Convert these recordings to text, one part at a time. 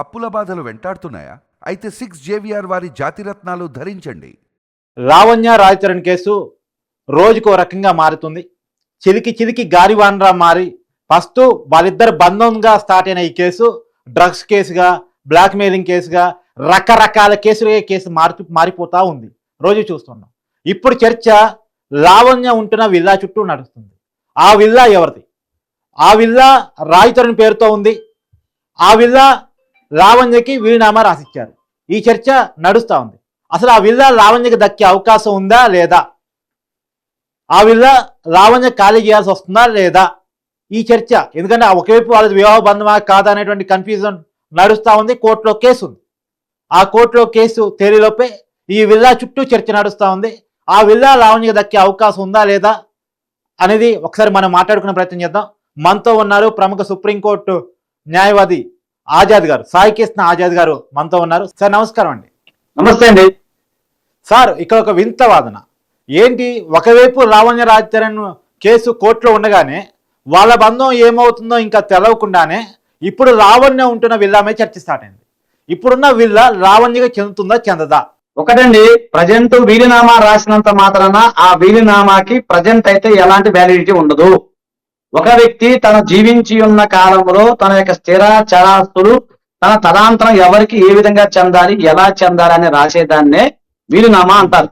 అప్పుల బాధలు వెంటాడుతున్నాయా? అయితే 6 JVR వారి జాతిరత్నాలు ధరించండి. లావణ్య రాయచరణ్ కేసు రోజుకో రకంగా మారుతుంది. చిలికి చిలికి గారివాన్రా మారి ఫస్ట్ వాళ్ళిద్దరు బంధంగా స్టార్ట్ అయిన ఈ కేసు డ్రగ్స్ కేసుగా, బ్లాక్మెయిలింగ్ కేసుగా, రకరకాల కేసు మారిపోతూ ఉంది. రోజు చూస్తున్నాం. ఇప్పుడు చర్చ లావణ్య ఉంటున్న విల్లా చుట్టూ నడుస్తుంది. ఆ విల్లా ఎవరిది? ఆ విల్లా రాయచరణ్ పేరుతో ఉంది. ఆ విల్లా లావణ్యకి వీలునామా రాసిచ్చారు. ఈ చర్చ నడుస్తూ ఉంది. అసలు ఆ విల్లా లావణ్యకి దక్కే అవకాశం ఉందా లేదా? ఆ విల్లా లావణ్య ఖాళీ చేయాల్సి వస్తుందా లేదా? ఈ చర్చ, ఎందుకంటే ఒకవైపు వాళ్ళది వివాహ బంధమా కాదా అనేటువంటి కన్ఫ్యూజన్ నడుస్తూ ఉంది. కోర్టులో కేసు ఉంది. ఆ కోర్టులో కేసు తేలిలోపే ఈ విల్లా చుట్టూ చర్చ నడుస్తూ ఉంది. ఆ విల్లా లావణ్యకి దక్కే అవకాశం ఉందా లేదా అనేది ఒకసారి మనం మాట్లాడుకునే ప్రయత్నం చేద్దాం. మనతో ఉన్నారు ప్రముఖ సుప్రీంకోర్టు న్యాయవాది ఆజాద్ గారు, సాయి కృష్ణ ఆజాద్ గారు మనతో ఉన్నారు. సార్ నమస్కారం అండి. నమస్తే అండి. సార్, ఇక్కడ ఒక వింత వాదన ఏంటి? ఒకవైపు లావణ్య రాజచరణ్ కేసు కోర్టులో ఉండగానే వాళ్ళ బంధం ఏమవుతుందో ఇంకా తెలవకుండానే ఇప్పుడు లావణ్య ఉంటున్న విల్లామే చర్చ స్టార్ట్ అయింది. ఇప్పుడున్న విల్లా లావణ్యగా చెందుతుందా చెందదా? ఒకటండి, ప్రజెంట్ వీలునామా రాసినంత మాత్రాన ఆ వీలునామాకి ప్రజెంట్ అయితే ఎలాంటి వ్యాలిడిటీ ఉండదు. ఒక వ్యక్తి తన జీవించి ఉన్న కాలంలో తన యొక్క స్థిర చరాస్తులు తన తదాంతరం ఎవరికి ఏ విధంగా చెందాలి, ఎలా చెందాలి అని రాసేదాన్నే వీలునామా అంటారు.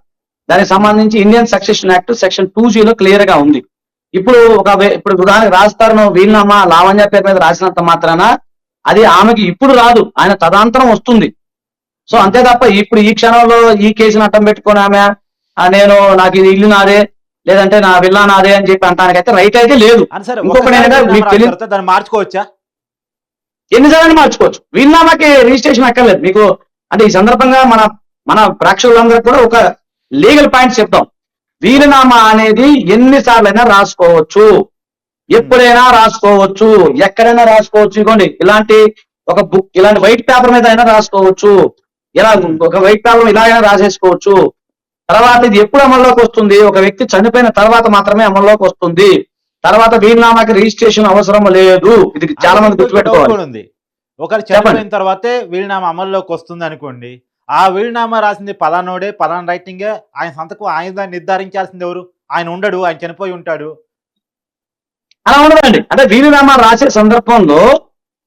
దానికి సంబంధించి ఇండియన్ సక్సెషన్ యాక్ట్ సెక్షన్ 2Gలో క్లియర్ గా ఉంది. ఇప్పుడు ఇప్పుడు ఉదాహరణకు రాస్తారు వీలునామా లావణ్య పేరు మీద రాసినంత మాత్రాన అది ఆమెకి ఇప్పుడు రాదు, ఆయన తదాంతరం వస్తుంది. సో అంతే తప్ప ఇప్పుడు ఈ క్షణంలో ఈ కేసును అడ్డం పెట్టుకుని ఆమె నాకు ఇది ఇల్లు నాదే లేదంటే నా విల్లా నాదే అని చెప్పి అంటానికైతే రైట్ అయితే లేదు. దాన్ని మార్చుకోవచ్చా? ఎన్నిసార్లు మార్చుకోవచ్చు. వీలునామాకి రిజిస్ట్రేషన్ అక్కర్లేదు మీకు. అంటే ఈ సందర్భంగా మన ప్రేక్షకులందరూ కూడా ఒక లీగల్ పాయింట్ చెప్తాం. వీలునామా అనేది ఎన్నిసార్లైనా రాసుకోవచ్చు, ఎప్పుడైనా రాసుకోవచ్చు, ఎక్కడైనా రాసుకోవచ్చు. ఇగోండి ఇలాంటి ఒక బుక్, ఇలాంటి వైట్ పేపర్ మీద అయినా రాసుకోవచ్చు, ఇలా ఒక వైట్ పేపర్ ఇలాగైనా రాసేసుకోవచ్చు. తర్వాత ఇది ఎప్పుడు అమల్లోకి వస్తుంది? ఒక వ్యక్తి చనిపోయిన తర్వాత మాత్రమే అమల్లోకి వస్తుంది. తర్వాత వీలునామాకి రిజిస్ట్రేషన్ అవసరం లేదు. ఇది చాలా మంది గుర్తుపెట్టుకోవాలి. ఒకరు చనిపోయిన తర్వాతే వీలునామా అమల్లోకి వస్తుంది అనుకోండి. ఆ వీలునామా రాసింది పలానోడే, పలానా రైటింగే, ఆయన సంతకం ఆయన నిర్ధారించాల్సింది ఎవరు? ఆయన ఉండడు, ఆయన చనిపోయి ఉంటాడు. అలా ఉండదండి. అంటే వీలునామా రాసే సందర్భంలో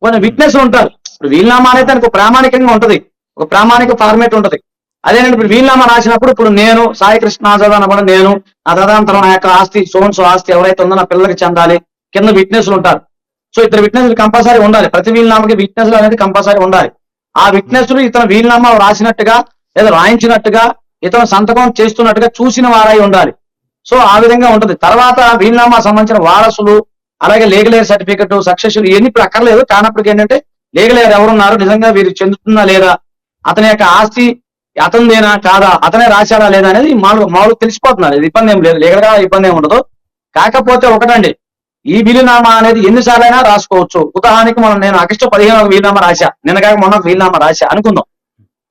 కొన్ని విట్నెస్ ఉంటారు. ఇప్పుడు వీలునామా అనేది దానికి ప్రామాణికంగా ఉంటది, ఒక ప్రామాణిక ఫార్మేట్ ఉంటది. అదేనండి ఇప్పుడు వీలునామా రాసినప్పుడు ఇప్పుడు నేను సాయి కృష్ణ ఆజాద్ అనబడి నేను నా తదనంతరం నా యొక్క ఆస్తి సోన్సో ఆస్తి ఎవరైతే ఉందో నా పిల్లలకి చెందాలి, కింద విట్నెస్లు ఉంటారు. సో ఇతర విట్నెస్లు కంపల్సరీ ఉండాలి. ప్రతి వీలునామాకి విట్నెస్లు అనేది కంపల్సరీ ఉండాలి. ఆ విట్నెస్లు ఇతను వీలునామా రాసినట్టుగా లేదా రాయించినట్టుగా ఇతను సంతకం చేస్తున్నట్టుగా చూసిన వారై ఉండాలి. సో ఆ విధంగా ఉంటది. తర్వాత వీలునామా సంబంధించిన వారసులు, అలాగే లీగల్ ఎయిర్ సర్టిఫికెట్, సక్సెషన్ ఇవన్నీ ఇప్పుడు అక్కర్లేదు. కానప్పటికి ఏంటంటే లీగల్ ఎయిర్ ఎవరున్నారు, నిజంగా వీరు చెందుతుందా లేదా, అతని యొక్క ఆస్తి అతనిదేనా కాదా, అతనే రాశాడా లేదా అనేది మామూలుగా తెలిసిపోతున్నారు. ఇది ఇబ్బంది ఏం లేదు, లీగల్ గా ఇబ్బంది ఏమి ఉండదు. కాకపోతే ఒకటండి, ఈ వీలునామా అనేది ఎన్నిసార్లైనా రాసుకోవచ్చు. ఉదాహరణకి నేను ఆగస్టు 15 ఒక వీలునామా రాశా, నిన్నగాక మొన్న ఒక వీలునామా రాశా అనుకుందాం.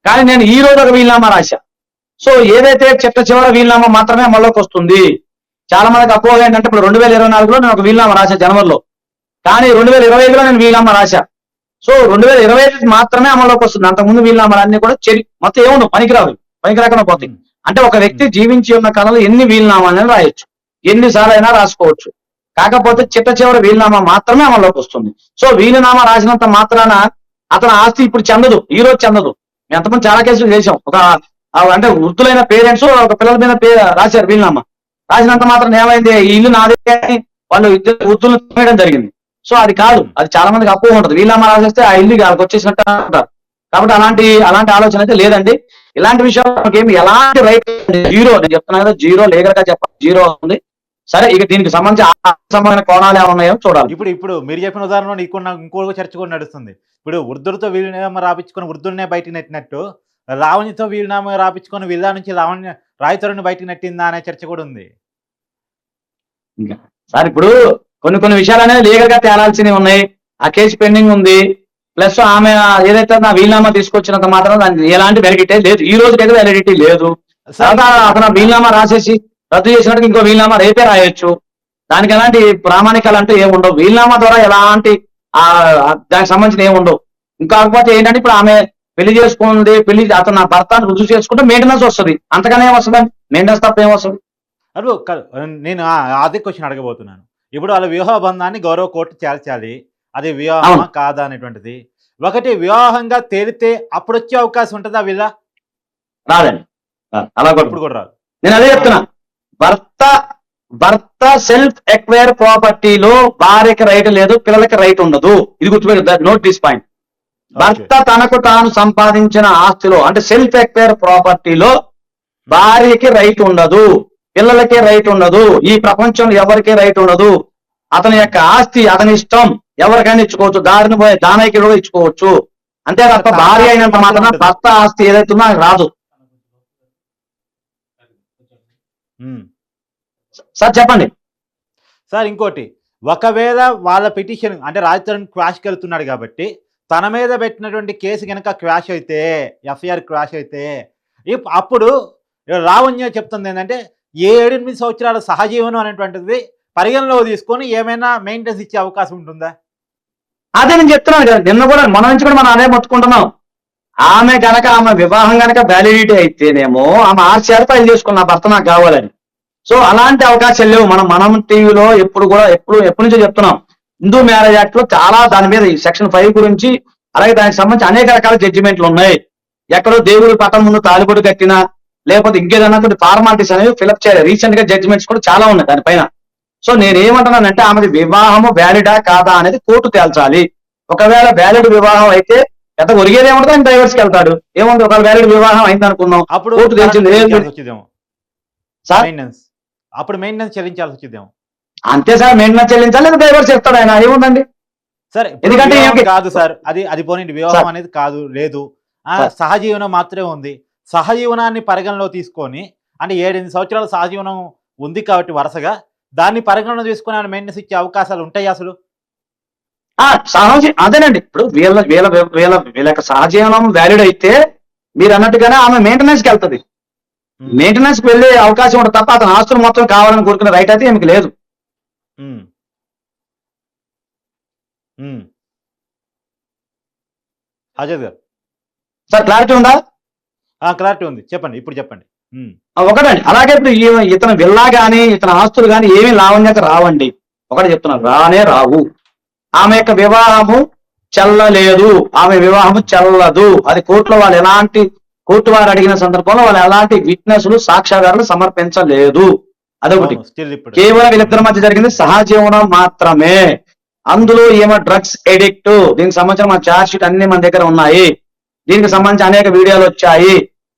కానీ నేను ఈ రోజు ఒక వీలునామా రాశా. సో ఏదైతే చివరి వీలునామా మాత్రమే అమల్లోకి వస్తుంది. చాలా మందికి అపోహ ఏంటంటే ఇప్పుడు 2024లో నేను ఒక వీలునామా రాశా జనవరిలో, కానీ 2025లో నేను వీలునామా రాశా. సో 2025 మాత్రమే అమల్లోకి వస్తుంది. అంతకుముందు వీలునామాలన్నీ కూడా మొత్తం ఏముండవు, పనికిరాకుండా పోతాయి. అంటే ఒక వ్యక్తి జీవించి ఉన్న కాలంలో ఎన్ని వీలునామాలని రాయొచ్చు, ఎన్నిసార్లు అయినా రాసుకోవచ్చు. కాకపోతే చివరి వీలునామా మాత్రమే అమల్లోకి వస్తుంది. సో వీలునామా రాసినంత మాత్రాన అతని ఆస్తి ఇప్పుడు చెందదు, ఈ రోజు చెందదు. మేము ఎంతమంది చాలా కేసులు చేసాం. అంటే వృద్ధులైన పేరెంట్స్ ఒక పిల్లల మీద రాశారు వీలునామా, రాసినంత మాత్రం ఏమైంది, ఈ ఇల్లు నాదే అని వాళ్ళు ఇద్దరు వృద్ధులను తినేయడం జరిగింది. సో అది కాదు, అది చాలా మందికి అపోహ ఉంటుంది. వీలునామా రాసేస్తే ఆ ఇల్లు వాళ్ళకి వచ్చేసినట్టు అంటారు. కాబట్టి అలాంటి ఆలోచన అయితే లేదండి. ఇలాంటి విషయాలు ఏమి ఎలాంటి రైట్ జీరో, నేను చెప్తున్నా కదా, జీరో, లీగల్ గా చెప్పాలి జీరో ఉంది. సరే, ఇక దీనికి సంబంధించిన కోణాలు ఏమైనా ఉన్నాయో చూడాలి. ఇప్పుడు మీరు చెప్పిన ఉదాహరణలో ఇంకో చర్చ కూడా నడుస్తుంది. ఇప్పుడు వృద్ధులతో వీలునామా రాపించుకొని వృద్ధులనే బయటకు నెట్టినట్టు లావణ్యతో వీలునామా రాపించుకొని విల్లా నుంచి లావణ్య రాయచరణ్ బయటకు నెట్టిందా అనే చర్చ కూడా ఉంది. ఇంకా సార్ ఇప్పుడు కొన్ని విషయాలు అనేది లీగల్ గా తేలాల్సినవి ఉన్నాయి. ఆ కేసు పెండింగ్ ఉంది. ప్లస్ ఆమె ఏదైతే నా వీలునామా తీసుకొచ్చినంత మాత్రం దానికి ఎలాంటి వ్యాలిడిటీ లేదు, ఈ రోజు అయితే వ్యాలిడిటీ లేదు. అతను వీలునామా రాసేసి రద్దు చేసినట్టు ఇంకో వీలునామా రేపే రాయొచ్చు. దానికి ఎలాంటి ప్రామాణికాలు అంటూ ఏముండవు. వీలునామా ద్వారా ఎలాంటి దానికి సంబంధించిన ఏముండవు. ఇంకాకపోతే ఏంటంటే ఇప్పుడు ఆమె పెళ్లి చేసుకుంది, అతను నా భర్త అని రుజువు చేసుకుంటే మెయింటెనెన్స్ వస్తుంది, అంతగానే ఏమొస్తుంది మెయింటెనెన్స్ తప్ప ఏమొస్తుంది? అప్పుడు నేను అదే క్వశ్చన్ అడగబోతున్నాను. ఇప్పుడు వాళ్ళ వివాహ బంధాన్ని గౌరవ కోర్టు తేల్చాలి, అది వివాహమా కాదా అనేటువంటిది. ఒకటి వివాహంగా తేలితే అప్పుడు వచ్చే అవకాశం ఉంటుందా వీళ్ళ? రాదండి, అలా ఇప్పుడు కూడా రాదు. నేను అదే చెప్తున్నా. భర్త సెల్ఫ్ ఎక్వైర్ ప్రాపర్టీలో భార్యకి రైట్ లేదు, పిల్లలకి రైట్ ఉండదు. ఇది గుర్తుపెట్టు, నోట్ దిస్ పాయింట్. భర్త తనకు తాను సంపాదించిన ఆస్తిలో అంటే సెల్ఫ్ ఎక్వైర్ ప్రాపర్టీలో భార్యకి రైట్ ఉండదు, పిల్లలకే రైట్ ఉండదు, ఈ ప్రపంచంలో ఎవరికీ రైట్ ఉండదు. అతని యొక్క ఆస్తి అతని ఇష్టం, ఎవరికైనా ఇచ్చుకోవచ్చు, దారిని పోయే దానైకి కూడా ఇచ్చుకోవచ్చు. అంతే తప్ప భార్య అయినంత మాత్రం భర్త ఆస్తి ఏదైతుందో నాకు రాదు. సార్ చెప్పండి సార్. ఇంకోటి, ఒకవేళ వాళ్ళ పిటిషన్ అంటే రాజ్ తరుణ్ క్వాష్కి వెళ్తున్నాడు కాబట్టి తన మీద పెట్టినటువంటి కేసు కనుక క్వాష్ అయితే, ఎఫ్ఐఆర్ క్వాష్ అయితే, అప్పుడు లావణ్య చెప్తుంది ఏంటంటే 7-8 సంవత్సరాల సహజీవనం అనేటువంటిది పరిగణలో తీసుకొని ఏమైనా మెయింటెనెన్స్ ఇచ్చే అవకాశం ఉంటుందా? అదే నేను చెప్తున్నాను కదా, నిన్న కూడా మన నుంచి కూడా మనం అదే మొత్తుకుంటున్నాం. ఆమె కనుక ఆమె వివాహం కనుక వ్యాలిడిటీ అయితేనేమో ఆమె ఆర్సీఆర్ ఫైల్ చేసుకున్న భర్త నాకు కావాలని. సో అలాంటి అవకాశాలు లేవు. మనం టీవీలో ఎప్పటి నుంచో చెప్తున్నాం. హిందూ మ్యారేజ్ యాక్ట్ లో చాలా దాని మీద సెక్షన్ 5 గురించి, అలాగే దానికి సంబంధించి అనేక రకాల జడ్జిమెంట్లు ఉన్నాయి. ఎక్కడో దేవుడి పటం ముందు తాలిబొట్టు కట్టినా, లేకపోతే ఇంకేదన్నా కొన్ని ఫార్మాలిటీస్ అనేవి ఫిలప్ చేయాలి. రీసెంట్ గా జడ్జిమెంట్స్ కూడా చాలా ఉన్నాయి దానిపైన. సో నేనేమంటున్నానంటే ఆమెది వివాహము వ్యాలిడా కాదా అనేది కోర్టు తేల్చాలి. ఒకవేళ వ్యాలిడ్ వివాహం అయితే ఎంత ఒరిగేది ఏమంటుంది, ఆయన డైవర్స్కి వెళ్తాడు. ఏముంది, ఒకవేళ వ్యాలిడ్ వివాహం అయింది అనుకున్నాం, అప్పుడు కోర్టు తెలిసింది సార్, అప్పుడు మెయింటెనెన్స్ చెల్లించాల్సి వచ్చిందేమో. అంతే సార్, మెయింటెనెన్స్ చెల్లించాలి లేదా డైవర్స్ చెప్తాడు ఆయన, ఏముందండి. సార్ ఎందుకంటే కాదు సార్, అది పోనీ వివాహం అనేది కాదు, లేదు, సహజీవనం మాత్రమే ఉంది. సహజీవనాన్ని పరిగణలో తీసుకొని అంటే 7-8 సంవత్సరాల సహజీవనం ఉంది కాబట్టి వరుసగా దాన్ని పరిగణలో తీసుకొని ఆయన మెయింటెనెన్స్ ఇచ్చే అవకాశాలు ఉంటాయి అసలు? అదేనండి, ఇప్పుడు వీళ్ళ యొక్క సహజీవనం వ్యాలిడ్ అయితే మీరు అన్నట్టుగానే ఆమె మెయింటెనెన్స్ కి వెళ్తుంది. మెయింటెనెన్స్ కి వెళ్ళే అవకాశం ఉంటుంది తప్ప అతను ఆస్తులు మొత్తం కావాలని కోరుకునే రైట్ అయితే ఏమికి లేదు. అజయ్ గారు సార్ క్లారిటీ ఉందా? క్లారిటీ ఉంది, చెప్పండి, ఇప్పుడు చెప్పండి. ఒకటండి, అలాగే ఇప్పుడు ఇతను విల్లా గానీ ఇతని ఆస్తులు కానీ ఏమీ లావణ్యత రావండి. ఒకటి చెప్తున్నారు, రానే రావు. ఆమె యొక్క వివాహము చెల్లలేదు, ఆమె వివాహము చెల్లదు. అది కోర్టులో వాళ్ళు కోర్టు వారు అడిగిన సందర్భంలో వాళ్ళు ఎలాంటి విట్నెస్లు సాక్ష్యాధారాలు సమర్పించలేదు. అదొకటి. కేవలం వీళ్ళిద్దరి మధ్య జరిగింది సహజీవనం మాత్రమే. అందులో ఏమో డ్రగ్స్ ఎడిక్ట్, దీనికి సంబంధించిన మన ఛార్జ్ షీట్ అన్ని మన దగ్గర ఉన్నాయి. దీనికి సంబంధించి అనేక వీడియోలు వచ్చాయి.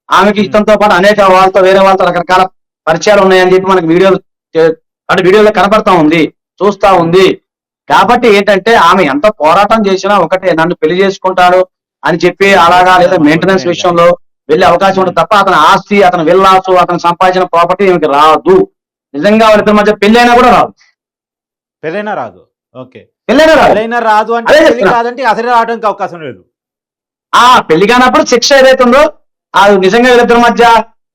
ఆమెకి ఇష్టంతో పాటు అనేక వాళ్ళతో వేరే వాళ్ళతో రకరకాల పరిచయాలు ఉన్నాయని చెప్పి మనకి వీడియోలో కనపడతా ఉంది, చూస్తా ఉంది. కాబట్టి ఏంటంటే ఆమె ఎంత పోరాటం చేసినా ఒకటే, నన్ను పెళ్లి చేసుకుంటాడు అని చెప్పి అలాగా లేదా మెయింటెనెన్స్ విషయంలో వెళ్ళే అవకాశం ఉంటుంది తప్ప అతని ఆస్తి, అతని విల్లాసు, అతను సంపాదించిన ప్రాపర్టీ ఏమికి రాదు. నిజంగా వాళ్ళిద్దరి మధ్య పెళ్ళైనా కూడా రాదు. పెళ్ళైనా రాదు. ఓకే, పెళ్ళైనా రాదు అంటే కాదంటే అసలు రావడానికి అవకాశం లేదు. పెళ్లి కానప్పుడు శిక్ష ఏదైతుందో అది నిజంగా వీళ్ళిద్దరి మధ్య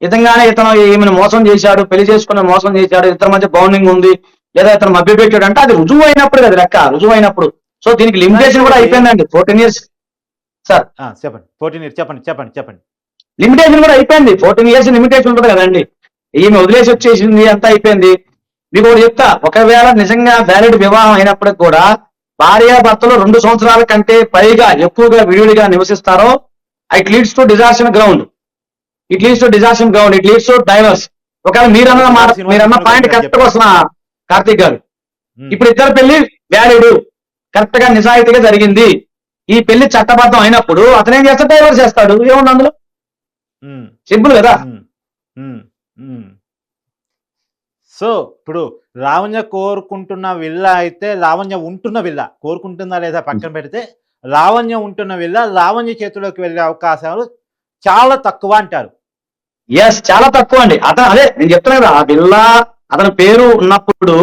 నిజంగానే ఇతను ఈమెను మోసం చేశాడు, పెళ్లి చేసుకుని మోసం చేశాడు, ఇద్దరి మధ్య బౌండింగ్ ఉంది, లేదా ఇతను మభ్య పెట్టాడు అంటే అది రుజువు అయినప్పుడు కదా లెక్క, రుజువు అయినప్పుడు. సో దీనికి లిమిటేషన్ కూడా అయిపోయిందండి. 14 years సార్ చెప్పండి. 14 years చెప్పండి. లిమిటేషన్ కూడా అయిపోయింది. 14 years లిమిటేషన్ ఉంటుంది కదండి. ఈమె వదిలేసి వచ్చేసింది, అంతా అయిపోయింది. మీకు ఒకటి చెప్తా, ఒకవేళ నిజంగా వ్యాలిడ్ వివాహం అయినప్పటికి కూడా భార్యాభర్తలు 2 సంవత్సరాల కంటే పైగా ఎక్కువగా విడివిడిగా నివసిస్తారో it leads to desertion ground, it leads to divorce. ఒకవేళ మీరన్న పాయింట్ కరెక్ట్ గా వస్తున్నా కార్తీక్ గారు. ఇప్పుడు ఇద్దరు పెళ్లి వ్యాలిడ్, కరెక్ట్ గా నిజాయితీగా జరిగింది. ఈ పెళ్లి చట్టబద్ధం అయినప్పుడు అతను ఏం చేస్తాడు, డైవర్స్ చేస్తాడు. ఏముంది అందులో, సింపుల్ కదా. సో ఇప్పుడు లావణ్య కోరుకుంటున్న విల్లా అయితే, లావణ్య ఉంటున్న విల్లా కోరుకుంటుందా లేదా పక్కన పెడితే, లావణ్య ఉంటున్న విల్లా లావణ్య చేతిలోకి వెళ్ళే అవకాశాలు చాలా తక్కువ అంటారు. చాలా తక్కువ అండి. అదే నేను చెప్తున్నా కదా, ఆ విల్లా అతని పేరు ఉన్నప్పుడు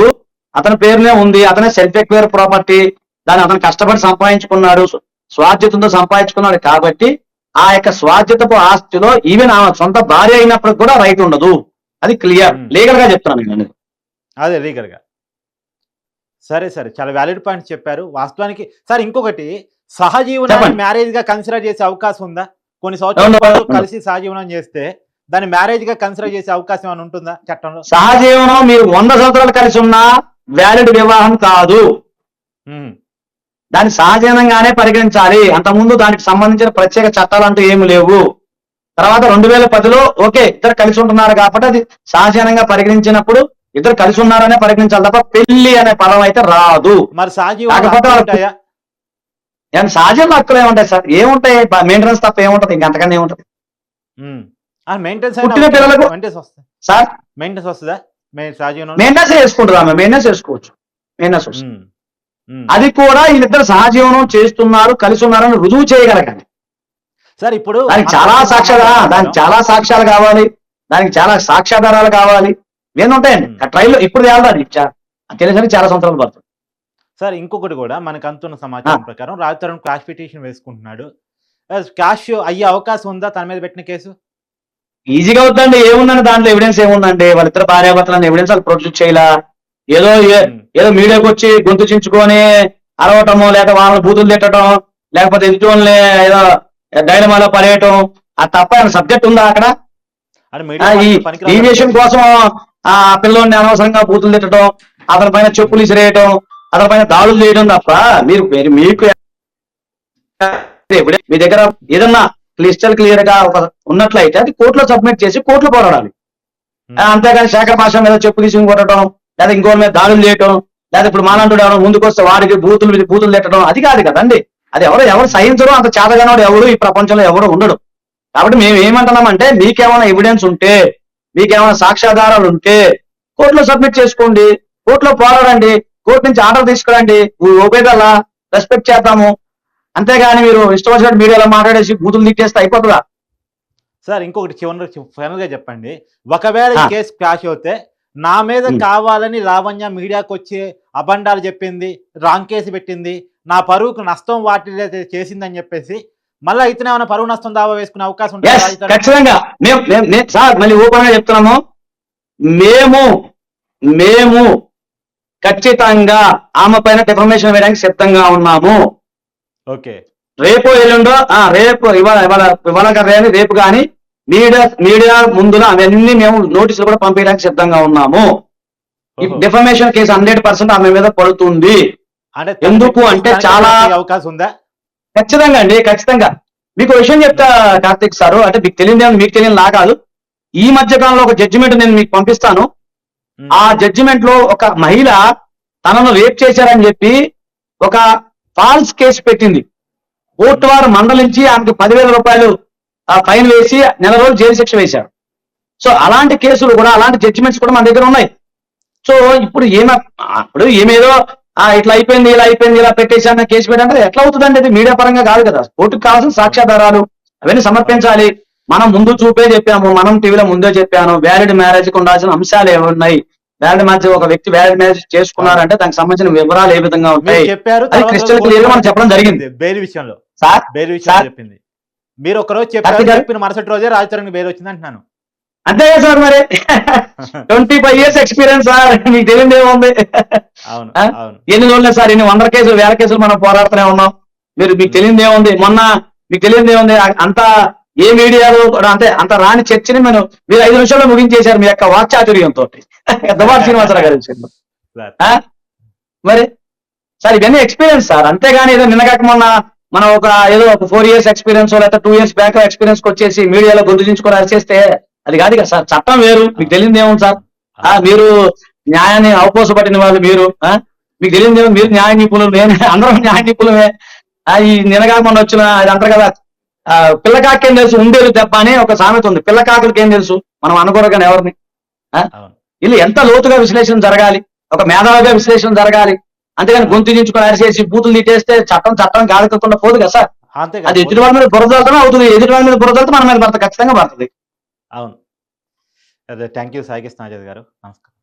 అతని పేరునే ఉంది, అతనే సెల్ఫ్ ఎక్వైర్ ప్రాపర్టీ, దాన్ని అతను కష్టపడి సంపాదించుకున్నాడు, స్వాధ్యతంతో సంపాదించుకున్నాడు. కాబట్టి ఆ యొక్క స్వాధ్యతపు ఆస్తిలో ఈవెన్ ఆమె సొంత భార్య అయినప్పుడు కూడా రైట్ ఉండదు. అది క్లియర్, లీగల్ గా చెప్తున్నాను నేను. అదే లీగల్ గా. సరే, చాలా వ్యాలిడ్ పాయింట్స్ చెప్పారు వాస్తవానికి. సార్ ఇంకొకటి, సహజీవనాన్ని చెప్పండి. మ్యారేజ్ గా కన్సిడర్ చేసే అవకాశం ఉందా? కొన్ని సంవత్సరాల అవును, పాటు అవును. కలిసి సహజీవనం చేస్తే దాన్ని మ్యారేజ్ గా కన్సిడర్ చేసే అవకాశం ఏమైనా ఉంటుందా చట్టంలో? సహజీవనం మీరు 100 సంవత్సరాలు కలిసి ఉన్నా వ్యాలిడ్ వివాహం కాదు. ఉమ్, దాన్ని సహజీవనంగానే పరిగణించాలి. అంతకుముందు దానికి సంబంధించిన ప్రత్యేక చట్టాలు అంటూ ఏమి లేవు. తర్వాత 2010లో ఓకే ఇద్దరు కలిసి ఉంటున్నారు కాబట్టి అది సహజీవనంగా పరిగణించినప్పుడు ఇద్దరు కలిసి ఉన్నారనే పరిగణించాలి తప్ప పెళ్లి అనే పదం అయితే రాదు. మరి సహజీవనం కాకపోతే హక్కులు వాళ్ళ ఉంటాయా? సహజంగా హక్కులు ఏముంటాయి సార్? ఏముంటాయి? మెయింటెనెన్స్ తప్ప ఏముంటది? ఇంకంతకన్నా ఏముంటది మెయింటెనెన్స్ పుట్టిన పిల్లలకు? మెయింటెనెన్స్ వస్తుంది. సార్ మెయింటెనెన్స్ వస్తుందా సహజీవనం? మెయింటెనెన్స్ చేసుకుంటుంది ఆమె, మెయింటెనెన్స్ చేసుకోవచ్చు, మెయింటెనెన్స్ వస్తుంది. ఉమ్, ఉమ్. అది కూడా వీళ్ళిద్దరు సహజీవనం చేస్తున్నారు, కలిసి ఉన్నారని రుజువు చేయగలగాలి. సార్ ఇప్పుడు దానికి మన చాలా ప్రభుత్వం సాక్ష్యాధారాలు, దానికి చాలా సాక్ష్యాలు కావాలి, దానికి చాలా సాక్ష్యాధారాలు కావాలి, ఇవన్నీ ఉంటాయండి. ట్రైల్లో ఇప్పుడు తేలదాది తెలిసరికి చాలా సంవత్సరాలు పడుతుంది. సార్ ఇంకొకటి కూడా మనకు అందుతున్న సమాచారం ప్రకారం రాజ్ తరుణ్ క్వాష్ పిటిషన్ వేసుకుంటున్నాడు. క్యాష్ అయ్యే అవకాశం ఉందా తన మీద పెట్టిన కేసు? ఈజీగా అవుతుందండి. ఏముందండి దాంట్లో? ఎవిడెన్స్ ఏముందండి? వాళ్ళిద్దరు భార్యాభర్తలను ఎవిడెన్స్ వాళ్ళు ప్రొడ్యూస్ చేయాల. ఏదో ఏదో మీడియాకి వచ్చి గొంతు చించుకొని అరవటమో, లేక వాళ్ళని బూతులు తిట్టడం, లేకపోతే ఎదుటి వాళ్ళని ఏదో డైలమాలో పడేయటం, అది తప్ప సబ్జెక్ట్ ఉందా అక్కడ? ఈ విషయం కోసం ఆ పిల్లోడిని అనవసరంగా బూతులు తిట్టడం, అతని పైన చెప్పులు ఇసిరేయటం, అతని పైన దాడులు చేయడం తప్ప మీకు మీ దగ్గర ఏదన్నా క్లియర్ గా ఉన్నట్లయితే అది కోర్టులో సబ్మిట్ చేసి కోర్టులో పోరాడాలి. అంతేగాని శేఖర్ భాష మీద చెప్పు తీసుకుని కొట్టడం, లేదా ఇంకోటి మీద దాడులు చేయటం, లేదా ఇప్పుడు మానంటుడు ఎవరో ముందుకు వస్తే వాడికి బూతులు తిట్టడం, అది కాదు కదండి. అది ఎవరు సహించరు, అంత చేతగానోడు ఎవరు ఈ ప్రపంచంలో ఎవరు ఉండడు. కాబట్టి మేము ఏమంటున్నామంటే మీకేమైనా ఎవిడెన్స్ ఉంటే, మీకేమైనా సాక్ష్యాధారాలు ఉంటే కోర్టులో సబ్మిట్ చేసుకోండి, కోర్టులో పోరాడండి, కోర్టు నుంచి ఆర్డర్ తీసుకురండి, ఒపేదల్లా రెస్పెక్ట్ చేద్దాము. అంతేగాని మీరు ఇష్టం వచ్చినట్టు మీడియాలో మాట్లాడేసి బూతులు తిట్టేస్తే అయిపోతుందా? సార్ ఇంకొకటి ఫైనల్ గా చెప్పండి, ఒకవేళ ఈ కేసు క్యాష్ అవుతే నా మీద కావాలని లావణ్య మీడియాకి వచ్చి అబండాలు చెప్పింది, రాంగ్ కేసు పెట్టింది, నా పరువుకు నష్టం వాటి చేసిందని చెప్పేసి మళ్ళీ ఇతనే ఏమైనా పరువు నష్టం దావా వేసుకునే అవకాశం ఉంటుంది? ఖచ్చితంగా. సార్ మళ్ళీ ఓపెన్ గా చెప్తున్నాము, మేము ఖచ్చితంగా ఆమె పైన డిఫర్మేషన్ వేయడానికి సిద్ధంగా ఉన్నాము. ఓకే, రేపు ఎల్లుండో ఇవాళ కానీ రేపు కానీ మీడియా ముందులో అవన్నీ మేము నోటీసులు కూడా పంపించడానికి సిద్ధంగా ఉన్నాము. డిఫర్మేషన్ కేసు 100% ఆమె మీద పడుతుంది. ఎందుకు అంటే చాలా అవకాశం ఉందా? ఖచ్చితంగా అండి, ఖచ్చితంగా. మీకు విషయం చెప్తా కార్తీక్ సారు, అంటే మీకు తెలియదు, మీకు తెలియని లా కాదు. ఈ మధ్య కాలంలో ఒక జడ్జిమెంట్ నేను మీకు పంపిస్తాను. ఆ జడ్జిమెంట్ లో ఒక మహిళ తనను రేప్ చేశారని చెప్పి ఒక ఫాల్స్ కేసు పెట్టింది. కోర్టు వారు మందలించి ఆమెకు 10,000 రూపాయలు ఫైన్ వేసి 1 నెల రోజులు జైలు శిక్ష వేశారు. సో అలాంటి కేసులు కూడా, అలాంటి జడ్జిమెంట్స్ కూడా మన దగ్గర ఉన్నాయి. సో ఇప్పుడు ఏమేదో ఇట్లా అయిపోయింది, ఇలా అయిపోయింది, ఇలా పెట్టేశాను కేసు పెట్టంటే ఎట్లా అవుతుందండి? అది మీడియా పరంగా కాదు కదా. కోర్టుకు కావాల్సిన సాక్ష్యాధారాలు అవన్నీ సమర్పించాలి. మనం ముందు చూపే చెప్పాము, మనం టీవీలో ముందే చెప్పాను, వ్యాలిడ్ మ్యారేజ్ కి ఉండాల్సిన అంశాలు ఏమున్నాయి, వ్యాలిడ్ మ్యారేజ్ ఒక వ్యక్తి వ్యాలిడ్ మ్యారేజ్ చేసుకున్నారంటే దానికి సంబంధించిన వివరాలు ఏ విధంగా ఉంటాయి అది క్రిస్టల్ క్లియర్ గా మనం చెప్పడం జరిగింది. బెయిల్ విషయంలో సార్ చెప్పింది మీరు ఒక రోజు చెప్పిన మరుసటి రోజే రాజ్ తరుణ్ బెయిల్ వచ్చింది అంటున్నాను. అంతే కదా సార్, మరి 25 years ఎక్స్పీరియన్స్ సార్, మీకు తెలియదు ఏముంది? ఎన్ని రోజులే సార్, ఇన్ని 100 కేసులు 1000 కేసులు మనం పోరాడుతూనే ఉన్నాం. మీకు తెలియదు ఏముంది? మొన్న మీకు తెలియదు ఏముంది? అంతా ఏ మీడియాలో కూడా అంత రాని చర్చని మీరు 5 నిమిషాల్లో ముగించేశారు మీ యొక్క వాక్చాతుర్యంతో. దుబాటి శ్రీనివాసరావు గారి విషయంలో మరి సార్ ఇవన్నీ ఎక్స్పీరియన్స్ సార్. అంతేగాని ఏదో నిన్నగాక మొన్న మనం ఏదో ఒక 4 years ఎక్స్పీరియన్స్ లేకపోతే 2 years బ్యాక్ ఎక్స్పీరియన్స్ వచ్చేసి మీడియాలో గుర్తించుకొని అరిచేస్తే అది కాదు కదా సార్. చట్టం వేరు, మీకు తెలియదు ఏముంది సార్? మీరు న్యాయాన్ని అవపోసపట్టిన వాళ్ళు మీరు, మీకు తెలియదు ఏమో, మీరు న్యాయ నిపుణులు, నేను అందరం న్యాయ నిపుణులమే. ఈ నిన్నగాక మొన్న వచ్చిన అది అంటారు కదా, పిల్లకాకి ఏం తెలుసు ఉండేది దెబ్బ అని ఒక సామెత ఉంది. పిల్లకాకులకి ఏం తెలుసు, మనం అనుకోరగానే ఎవరిని. వీళ్ళు ఎంత లోతుగా విశ్లేషణ జరగాలి, ఒక మేధావిగా విశ్లేషణ జరగాలి. అంతేగాని గొంతుగించుకొని అరిచేసి బూతులు తిట్టేస్తే చట్టం గాలికుండా పోదు కదా సార్. అది ఎదుటి వాళ్ళ మీద బురదలతోనే అవుతుంది. ఎదుటి వాళ్ళ మీద బురదలతో మన మీద పడుతుంది, ఖచ్చితంగా పడుతుంది. అవును. అదే, థ్యాంక్ యూ సాయి కృష్ణ ఆచార్య గారు, నమస్కారం.